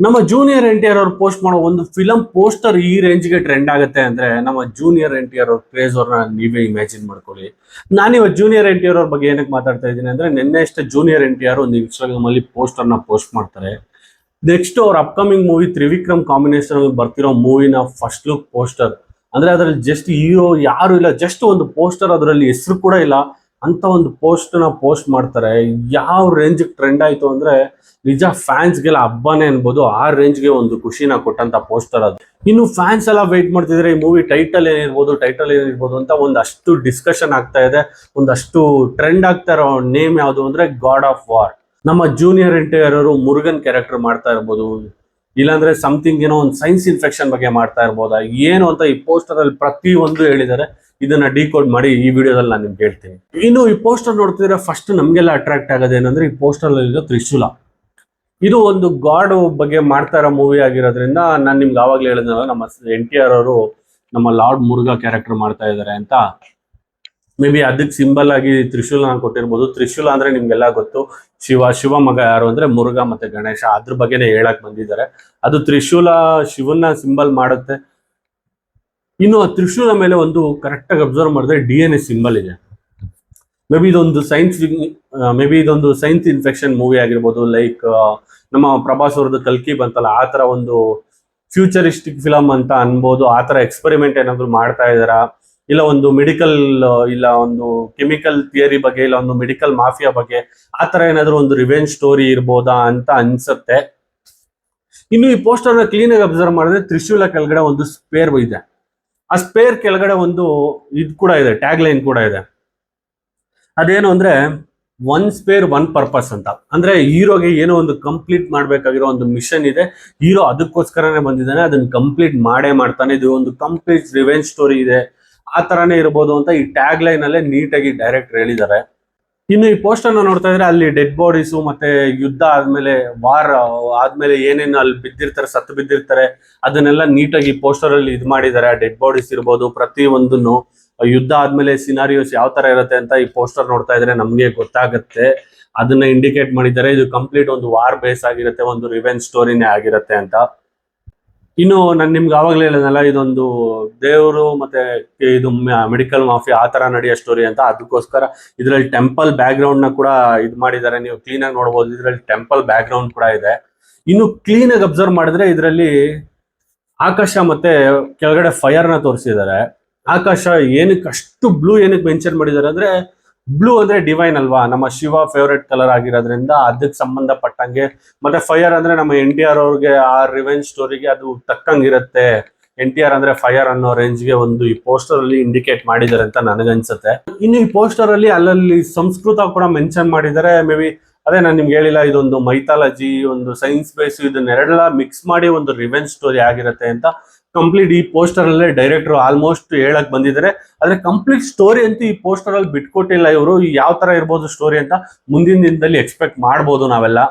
ನಮ್ಮ junior NTR ಅವ್ರು post ಮಾಡೋ ಒಂದು ಫಿಲಂ ಪೋಸ್ಟರ್ ಈ ರೇಂಜ್ಗೆ ಟ್ರೆಂಡ್ ಆಗುತ್ತೆ ಅಂದ್ರೆ ನಮ್ಮ ಜೂನಿಯರ್ NTR ಅವ್ರ ಕ್ರೇಜ್ ಅವ್ರನ್ನ ನೀವೇ ಇಮ್ಯಾಜಿನ್ ಮಾಡ್ಕೊಳ್ಳಿ. ನಾನಿವತ್ತು ಜೂನಿಯರ್ NTR ಅವ್ರ ಬಗ್ಗೆ ಏನಕ್ಕೆ ಮಾತಾಡ್ತಾ ಇದ್ದೀನಿ ಅಂದ್ರೆ, ನಿನ್ನೆ ಅಷ್ಟೇ ಜೂನಿಯರ್ NTR ಒಂದು ಇನ್ಸ್ಟಾಗ್ರಾಮ್ ಅಲ್ಲಿ ಪೋಸ್ಟರ್ನ ಪೋಸ್ಟ್ ಮಾಡ್ತಾರೆ. ನೆಕ್ಸ್ಟ್ ಅವ್ರ ಅಪ್ಕಮಿಂಗ್ ಮೂವಿ ತ್ರಿವಿಕ್ರಮ್ ಕಾಂಬಿನೇಷನ್ ಅಲ್ಲಿ ಬರ್ತಿರೋ ಮೂವಿನ ಫಸ್ಟ್ ಲುಕ್ ಪೋಸ್ಟರ್ ಅಂದ್ರೆ ಅದ್ರಲ್ಲಿ ಜಸ್ಟ್ ಹೀರೋ ಯಾರು ಇಲ್ಲ, ಜಸ್ಟ್ ಒಂದು ಪೋಸ್ಟರ್, ಅದರಲ್ಲಿ ಹೆಸರು ಕೂಡ ಇಲ್ಲ ಅಂತ ಒಂದು ಪೋಸ್ಟ್ ಮಾಡ್ತಾರೆ. ಯಾವ ರೇಂಜ್ ಟ್ರೆಂಡ್ ಆಯ್ತು ಅಂದ್ರೆ ನಿಜ ಫ್ಯಾನ್ಸ್ಗೆಲ್ಲ ಹಬ್ಬನೇ ಅನ್ಬೋದು. ಆ ರೇಂಜ್ಗೆ ಒಂದು ಖುಷಿನ ಕೊಟ್ಟಂತ ಪೋಸ್ಟರ್ ಅದು. ಇನ್ನು ಫ್ಯಾನ್ಸ್ ಎಲ್ಲ ವೆಯ್ಟ್ ಮಾಡ್ತಿದ್ರೆ ಈ ಮೂವಿ ಟೈಟಲ್ ಏನಿರ್ಬೋದು ಅಂತ ಒಂದಷ್ಟು ಡಿಸ್ಕಷನ್ ಆಗ್ತಾ ಇದೆ. ಒಂದಷ್ಟು ಟ್ರೆಂಡ್ ಆಗ್ತಾ ಇರೋ ನೇಮ್ ಯಾವುದು ಅಂದ್ರೆ ಗಾಡ್ ಆಫ್ ವಾರ್. ನಮ್ಮ ಜೂನಿಯರ್ NTR ಅವರು ಮುರುಗನ್ ಕ್ಯಾರೆಕ್ಟರ್ ಮಾಡ್ತಾ ಇರ್ಬೋದು, ಇಲ್ಲಾಂದ್ರೆ ಸಮಥಿಂಗ್ ಏನೋ ಒಂದು ಸೈನ್ಸ್ ಇನ್ಫೆಕ್ಷನ್ ಬಗ್ಗೆ ಮಾಡ್ತಾ ಇರ್ಬೋದಾ, ಏನು ಅಂತ ಈ ಪೋಸ್ಟರ್ ಅಲ್ಲಿ ಪ್ರತಿ ಒಂದು ಹೇಳಿದ್ದಾರೆ. ಇದನ್ನ ಡಿಕೋಡ್ ಮಾಡಿ ಈ ವಿಡಿಯೋದಲ್ಲಿ ನಾನು ನಿಮ್ಗೆ ಹೇಳ್ತೀನಿ. ಇನ್ನು ಈ ಪೋಸ್ಟರ್ ನೋಡ್ತಿದ್ರೆ ಫಸ್ಟ್ ನಮ್ಗೆಲ್ಲ ಅಟ್ರಾಕ್ಟ್ ಆಗೋದೇನಂದ್ರೆ ಈ ಪೋಸ್ಟರ್ ಅಲ್ಲಿ ಇರೋ ತ್ರಿಶೂಲ. ಇದು ಒಂದು ಗಾಡ್ ಬಗ್ಗೆ ಮಾಡ್ತಾ ಇರೋ ಮೂವಿ ಆಗಿರೋದ್ರಿಂದ ನಾನು ನಿಮ್ಗೆ ಆವಾಗಲೇ ಹೇಳಿದ್ನಲ್ಲ, ನಮ್ಮ NTR ಅವರು ನಮ್ಮ ಲಾರ್ಡ್ ಮುರುಘಾ ಕ್ಯಾರೆಕ್ಟರ್ ಮಾಡ್ತಾ ಇದ್ದಾರೆ ಅಂತ. ಮೇ ಬಿ ಅದಕ್ಕೆ ಸಿಂಬಲ್ ಆಗಿ ತ್ರಿಶೂಲ ಕೊಟ್ಟಿರ್ಬೋದು. ತ್ರಿಶೂಲ ಅಂದ್ರೆ ನಿಮ್ಗೆಲ್ಲ ಗೊತ್ತು, ಶಿವ ಮಗ ಯಾರು ಅಂದ್ರೆ ಮುರುಘಾ ಮತ್ತೆ ಗಣೇಶ, ಅದ್ರ ಬಗ್ಗೆನೇ ಹೇಳಕ್ ಬಂದಿದ್ದಾರೆ. ಅದು ತ್ರಿಶೂಲ ಶಿವನ್ನ ಸಿಂಬಲ್ ಮಾಡುತ್ತೆ. ಇನ್ನು ಆ ತ್ರಿಶೂಲ ಮೇಲೆ ಒಂದು ಕರೆಕ್ಟ್ ಆಗಿ ಅಬ್ಸರ್ವ್ ಮಾಡಿದ್ರೆ DNA ಸಿಂಬಲ್ ಇದೆ. ಮೇ ಬಿ ಇದೊಂದು ಸೈನ್ಸ್ ಇನ್ಫೆಕ್ಷನ್ ಮೂವಿ ಆಗಿರ್ಬೋದು. ಲೈಕ್ ನಮ್ಮ ಪ್ರಭಾಸ್ ಅವ್ರದ್ದು ಕಲ್ಕಿ ಬಂತಲ್ಲ, ಆ ತರ ಒಂದು ಫ್ಯೂಚರಿಸ್ಟಿಕ್ ಫಿಲಮ್ ಅಂತ ಅನ್ಬೋದು. ಆ ತರ ಎಕ್ಸ್ಪೆರಿಮೆಂಟ್ ಏನಾದ್ರು ಮಾಡ್ತಾ ಇದಾರ, ಇಲ್ಲ ಒಂದು ಮೆಡಿಕಲ್, ಇಲ್ಲ ಒಂದು ಕೆಮಿಕಲ್ ಥಿಯರಿ ಬಗ್ಗೆ, ಇಲ್ಲ ಒಂದು ಮೆಡಿಕಲ್ ಮಾಫಿಯಾ ಬಗ್ಗೆ, ಆ ತರ ಏನಾದ್ರು ಒಂದು ರಿವೆಂಜ್ ಸ್ಟೋರಿ ಇರ್ಬೋದಾ ಅಂತ ಅನ್ಸುತ್ತೆ. ಇನ್ನು ಈ ಪೋಸ್ಟರ್ ನ ಕ್ಲೀನ್ ಆಗಿ ಅಬ್ಸರ್ವ್ ಮಾಡಿದ್ರೆ ತ್ರಿಶೂಲ ಕೆಳಗಡೆ ಒಂದು ಸ್ಪೇರ್ ಇದೆ. ಆ ಸ್ಪೇರ್ ಕೆಳಗಡೆ ಒಂದು ಇದು ಕೂಡ ಇದೆ, ಟ್ಯಾಗ್ ಲೈನ್ ಕೂಡ ಇದೆ. ಅದೇನು ಅಂದ್ರೆ ಒನ್ ಸ್ಪೇರ್ ಒನ್ ಪರ್ಪಸ್ ಅಂತ. ಅಂದ್ರೆ ಹೀರೋಗೆ ಏನೋ ಒಂದು ಕಂಪ್ಲೀಟ್ ಮಾಡ್ಬೇಕಾಗಿರೋ ಒಂದು ಮಿಷನ್ ಇದೆ, ಹೀರೋ ಅದಕ್ಕೋಸ್ಕರನೇ ಬಂದಿದ್ದಾನೆ, ಅದನ್ನ ಕಂಪ್ಲೀಟ್ ಮಾಡೇ ಮಾಡ್ತಾನೆ. ಇದು ಒಂದು ಕಂಪ್ಲೀಟ್ ರಿವೆಂಜ್ ಸ್ಟೋರಿ ಇದೆ, ಆ ತರಾನೇ ಇರ್ಬೋದು ಅಂತ ಈ ಟ್ಯಾಗ್ ಲೈನ್ ಅಲ್ಲೇ ನೀಟಾಗಿ ಡೈರೆಕ್ಟರ್ ಹೇಳಿದ್ದಾರೆ. ಇನ್ನು ಈ ಪೋಸ್ಟರ್ ನೋಡ್ತಾ ಇದ್ರೆ ಅಲ್ಲಿ ಡೆಡ್ ಬಾಡೀಸು ಮತ್ತೆ ಯುದ್ಧ ಆದ್ಮೇಲೆ, ವಾರ್ ಆದ್ಮೇಲೆ ಏನೇನು ಅಲ್ಲಿ ಬಿದ್ದಿರ್ತಾರೆ, ಸತ್ತು ಬಿದ್ದಿರ್ತಾರೆ, ಅದನ್ನೆಲ್ಲ ನೀಟಾಗಿ ಪೋಸ್ಟರ್ ಅಲ್ಲಿ ಇದು ಮಾಡಿದ್ದಾರೆ. ಡೆಡ್ ಬಾಡೀಸ್ ಇರ್ಬೋದು, ಪ್ರತಿ ಒಂದನ್ನು ಯುದ್ಧ ಆದ್ಮೇಲೆ ಸಿನಾರಿಯೋಸ್ ಯಾವ ತರ ಇರುತ್ತೆ ಅಂತ ಈ ಪೋಸ್ಟರ್ ನೋಡ್ತಾ ಇದ್ರೆ ನಮ್ಗೆ ಗೊತ್ತಾಗುತ್ತೆ. ಅದನ್ನ ಇಂಡಿಕೇಟ್ ಮಾಡಿದ್ದಾರೆ. ಇದು ಕಂಪ್ಲೀಟ್ ಒಂದು ವಾರ್ ಬೇಸ್ ಆಗಿರುತ್ತೆ, ಒಂದು ರಿವೆಂಜ್ ಸ್ಟೋರಿನೇ ಆಗಿರುತ್ತೆ ಅಂತ. ಇನ್ನು ನಾನು ನಿಮ್ಗೆ ಆವಾಗಲೇ ಹೇಳಿದ್ನಲ್ಲ, ಇದೊಂದು ದೇವರು ಮತ್ತೆ ಇದು ಮೆಡಿಕಲ್ ಮಾಫಿಯಾ ಆ ತರ ನಡೆಯೋ ಸ್ಟೋರಿ ಅಂತ. ಅದಕ್ಕೋಸ್ಕರ ಇದರಲ್ಲಿ ಟೆಂಪಲ್ ಬ್ಯಾಕ್ ಗ್ರೌಂಡ್ ನ ಕೂಡ ಇದು ಮಾಡಿದ್ದಾರೆ. ನೀವು ಕ್ಲೀನ್ ಆಗಿ ನೋಡ್ಬೋದು, ಇದರಲ್ಲಿ ಟೆಂಪಲ್ ಬ್ಯಾಕ್ ಗ್ರೌಂಡ್ ಕೂಡ ಇದೆ. ಇನ್ನು ಕ್ಲೀನ್ ಆಗಿ ಅಬ್ಸರ್ವ್ ಮಾಡಿದ್ರೆ ಇದರಲ್ಲಿ ಆಕಾಶ ಮತ್ತೆ ಕೆಳಗಡೆ ಫೈರ್ ನ ತೋರಿಸಿದ್ದಾರೆ. ಆಕಾಶ ಏನಕ್ಕೆ ಅಷ್ಟು ಬ್ಲೂ ಏನಕ್ಕೆ ಮೆನ್ಷನ್ ಮಾಡಿದ್ದಾರೆ ಅಂದ್ರೆ, ಬ್ಲೂ ಅಂದ್ರೆ ಡಿವೈನ್ ಅಲ್ವಾ, ನಮ್ಮ ಶಿವ ಫೇವರೇಟ್ ಕಲರ್ ಆಗಿರೋದ್ರಿಂದ ಅದಕ್ಕೆ ಸಂಬಂಧಪಟ್ಟಂಗೆ. ಮತ್ತೆ ಫೈರ್ ಅಂದ್ರೆ ನಮ್ಮ NTR ಅವ್ರಿಗೆ ಆ ರಿವೆಂಜ್ ಸ್ಟೋರಿಗೆ ಅದು ತಕ್ಕಂಗಿರುತ್ತೆ. NTR ಅಂದ್ರೆ ಫೈರ್ ಅನ್ನೋ ರೇಂಜ್ಗೆ ಒಂದು ಈ ಪೋಸ್ಟರ್ ಅಲ್ಲಿ ಇಂಡಿಕೇಟ್ ಮಾಡಿದ್ದಾರೆ ಅಂತ ನನಗನ್ಸುತ್ತೆ. ಇನ್ನು ಈ ಪೋಸ್ಟರ್ ಅಲ್ಲಿ ಅಲ್ಲಲ್ಲಿ ಸಂಸ್ಕೃತ ಕೂಡ ಮೆನ್ಷನ್ ಮಾಡಿದ್ದಾರೆ. ಮೇ ಬಿ ಅದೇ ನಾನು ನಿಮ್ಗೆ ಹೇಳಿಲ್ಲ, ಇದೊಂದು ಮೈಥಾಲಜಿ, ಒಂದು ಸೈನ್ಸ್ ಬೇಸ್, ಇದನ್ನೆರಡೆಲ್ಲ ಮಿಕ್ಸ್ ಮಾಡಿ ಒಂದು ರಿವೆಂಜ್ ಸ್ಟೋರಿ ಆಗಿರುತ್ತೆ ಅಂತ ಕಂಪ್ಲೀಟ್ ಈ ಪೋಸ್ಟರ್ ಅಲ್ಲೇ ಡೈರೆಕ್ಟರ್ ಆಲ್ಮೋಸ್ಟ್ ಹೇಳಕ್ ಬಂದಿದ್ದಾರೆ. ಆದ್ರೆ ಕಂಪ್ಲೀಟ್ ಸ್ಟೋರಿ ಅಂತ ಈ ಪೋಸ್ಟರ್ ಅಲ್ಲಿ ಬಿಟ್ಕೊಟ್ಟಿಲ್ಲ ಇವರು. ಯಾವ ತರ ಇರ್ಬೋದು ಸ್ಟೋರಿ ಅಂತ ಮುಂದಿನ ದಿನದಲ್ಲಿ ಎಕ್ಸ್ಪೆಕ್ಟ್ ಮಾಡ್ಬೋದು ನಾವೆಲ್ಲ.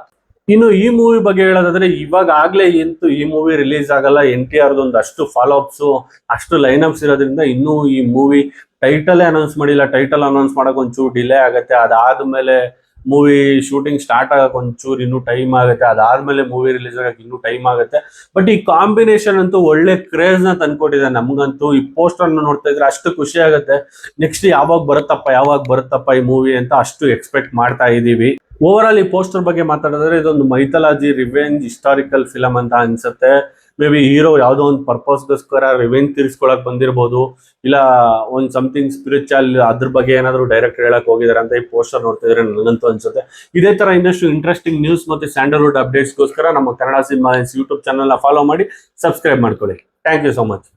ಇನ್ನು ಈ ಮೂವಿ ಬಗ್ಗೆ ಹೇಳೋದಾದ್ರೆ, ಇವಾಗ ಆಗ್ಲೇ ಎಂತೂ ಈ ಮೂವಿ ರಿಲೀಸ್ ಆಗಲ್ಲ. NTR ಒಂದು ಅಷ್ಟು ಫಾಲೋ ಅಪ್ಸ್, ಅಷ್ಟು ಲೈನ್ ಅಪ್ಸ್ ಇರೋದ್ರಿಂದ ಇನ್ನೂ ಈ ಮೂವಿ ಟೈಟಲ್ ಅನೌನ್ಸ್ ಮಾಡಿಲ್ಲ. ಟೈಟಲ್ ಅನೌನ್ಸ್ ಮಾಡಕ್ ಒಂಚೂರು ಡಿಲೇ ಆಗುತ್ತೆ. ಅದಾದ್ಮೇಲೆ ಮೂವಿ ಶೂಟಿಂಗ್ ಸ್ಟಾರ್ಟ್ ಆಗಕ್ಕೆ ಒಂಚೂರು ಇನ್ನೂ ಟೈಮ್ ಆಗುತ್ತೆ. ಅದಾದ್ಮೇಲೆ ಮೂವಿ ರಿಲೀಸ್ ಆಗಕ್ಕೆ ಇನ್ನೂ ಟೈಮ್ ಆಗುತ್ತೆ. ಬಟ್ ಈ ಕಾಂಬಿನೇಷನ್ ಅಂತೂ ಒಳ್ಳೆ ಕ್ರೇಜ್ ನ ತಂದ್ಕೊಟ್ಟಿದೆ ನಮ್ಗಂತೂ. ಈ ಪೋಸ್ಟರ್ ನೋಡ್ತಾ ಇದ್ರೆ ಅಷ್ಟು ಖುಷಿ ಆಗುತ್ತೆ. ನೆಕ್ಸ್ಟ್ ಯಾವಾಗ ಬರುತ್ತಪ್ಪ ಈ ಮೂವಿ ಅಂತ ಅಷ್ಟು ಎಕ್ಸ್ಪೆಕ್ಟ್ ಮಾಡ್ತಾ ಇದೀವಿ. ಓವರ್ ಆಲ್ ಈ ಪೋಸ್ಟರ್ ಬಗ್ಗೆ ಮಾತಾಡಿದ್ರೆ ಇದೊಂದು ಮೈಥಾಲಜಿ ರಿವೆಂಜ್ ಹಿಸ್ಟಾರಿಕಲ್ ಫಿಲಮ್ ಅಂತ ಅನ್ಸುತ್ತೆ. ಮೇ ಬಿ ಹೀರೋ ಯಾವುದೋ ಒಂದು ಪರ್ಪಸ್ಗೋಸ್ಕರ ರಿವೆಂಜ್ ತೀರಿಸ್ಕೊಳಕ್ ಬಂದಿರ್ಬೋದು, ಇಲ್ಲ ಒಂದು ಸಮಥಿಂಗ್ ಸ್ಪಿರಿಚುವಲ್ ಅದ್ರ ಬಗ್ಗೆ ಏನಾದ್ರು ಡೈರೆಕ್ಟ್ ಹೇಳಕ್ ಹೋಗಿದಾರೆ ಅಂತ ಈ ಪೋಸ್ಟರ್ ನೋಡ್ತಿದ್ರೆ ನನಗಂತೂ ಅನ್ಸುತ್ತೆ. ಇದೇ ತರ ಇನ್ನಷ್ಟು ಇಂಟ್ರೆಸ್ಟಿಂಗ್ ನ್ಯೂಸ್ ಮತ್ತೆ ಸ್ಯಾಂಡಲ್ವುಡ್ ಅಪ್ಡೇಟ್ಸ್ಗೋಸ್ಕರ ನಮ್ಮ ಕನ್ನಡ ಸಿನಿಮಾ ಯೂಟ್ಯೂಬ್ ಚಾನಲ್ ನ ಫಾಲೋ ಮಾಡಿ, ಸಬ್ಸ್ಕ್ರೈಬ್ ಮಾಡ್ಕೊಳ್ಳಿ. Thank you so much.